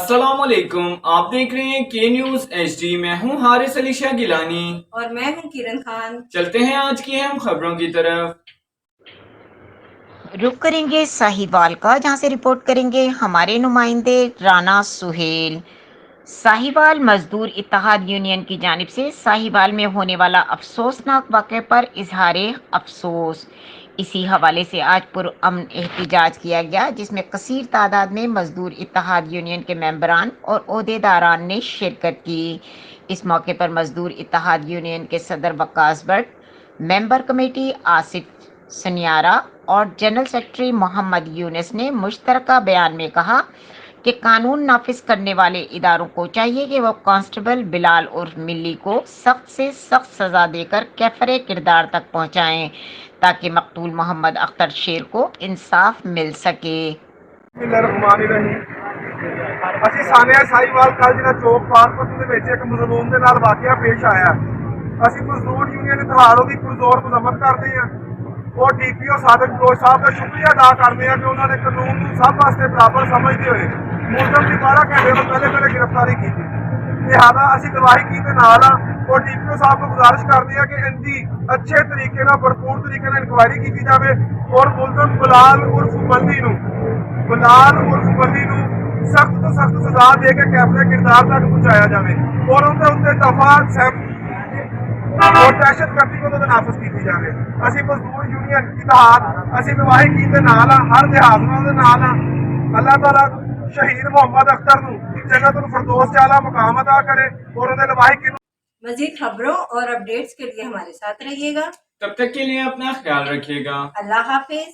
अस्सलाम वालेकुम, आप देख रहे हैं के न्यूज HD। मैं हूं हारिस अली शाह गिलानी और मैं हूं किरण खान। चलते हैं आज की अहम खबरों की तरफ। रुक करेंगे साहिवाल का, जहां से रिपोर्ट करेंगे हमारे नुमाइंदे राना सुहेल। साहिवाल मजदूर इत्तेहाद यूनियन की जानिब से साहिवाल में होने वाला अफसोसनाक वाक़े पर इजहार अफसोस। इसी हवाले से आज पुरअमन एहतजाज किया गया, जिसमें कसीर तादाद में मजदूर इत्तेहाद यूनियन के मेंबरान और ओहदेदारान ने शिरकत की। इस मौके पर मजदूर इत्तेहाद यूनियन के सदर वक्कास भट्ट, मेंबर कमेटी आसिफ सनियारा और जनरल सेक्रेटरी मोहम्मद यूनुस ने मुश्तरका बयान में कहा कि कानून नाफिज करने वाले इदारों को चाहिए कि वो कांस्टेबल बिलाल उर्फ मिल्ली को सख्त से सख्त सजा देकर कैफरे किरदार तक पहुंचाएं, ताकि मकतूल मोहम्मद अख्तर शेर को इंसाफ मिल सके। ਅਸੀਂ ਸਾਨਿਆ ਸਾਹੀਵਾਲ ਕੱਲ ਜਿਹੜਾ ਚੌਕ ਪਾਰਕ ਦੇ ਵਿੱਚ ਇੱਕ ਮਜ਼ਲੂਮ ਦੇ ਨਾਲ ਵਾਕਿਆ ਪੇਸ਼ ਆਇਆ। ਅਸੀਂ ਮਜ਼ਦੂਰ ਯੂਨੀਅਨ ਇਤਿਹਾਦੋਂ ਦੀ ਪੁਰਜ਼ੋਰ ਮੁਜ਼ੰਮਤ ਕਰਦੇ ਹਾਂ ਔਰ DPO ਸਾਦਕ ਫਿਰੋਜ਼ ਸਾਹਿਬ ਦਾ ਸ਼ੁਕਰੀਆ ਅਦਾ ਕਰਦੇ ਹਾਂ ਕਿ ਉਹਨਾਂ ਨੇ ਕਾਨੂੰਨ ਨੂੰ ਸਭ ਵਾਸਤੇ ਬਰਾਬਰ ਸਮਝਦੇ ਹੋਏ ਮੁਲਜ਼ਮ ਦੀ 12 ਘੰਟੇ ਤੋਂ ਪਹਿਲੇ ਗ੍ਰਿਫਤਾਰੀ ਕੀਤੀ। ਲਿਹਾਜ਼ਾ ਅਸੀਂ ਗਵਾਹੀ ਦੇ ਨਾਲ ਹਾਂ और DPO ਸਾਹਿਬ ਨੂੰ ਗੁਜ਼ਾਰਿਸ਼ ਕਰਦੇ ਹਾਂ ਕਿ ਇਹਦੀ ਅੱਛੇ ਤਰੀਕੇ ਨਾਲ ਭਰਪੂਰ ਤਰੀਕੇ ਨਾਲ ਇਨਕੁਆਇਰੀ ਕੀਤੀ ਜਾਵੇ ਔਰ ਮੁਲਜ਼ਮ ਗੁਲਾਲ ਉਰਫ ਬੰਦੀ ਨੂੰ सख्त तो सख्त सजा दे के कैफरे किरदार तक पहुंचाया जाए और उनके उत्ते दफा और दहशतगर्दी को तो नाफिज की जाए। असी मजदूर यूनियन इत्तेहाद असी गवाही की नाल हर लिहाज नाल अल्लाह ताला शहीद मोहम्मद अख्तर नूं जन्नतुल फिरदौस च आला मुकाम अता करे और उन्हें गवाही की। मजीद खबरों और अपडेट्स के लिए हमारे साथ रहिएगा। तब तक के लिए अपना ख्याल रखिएगा। अल्लाह हाफिज।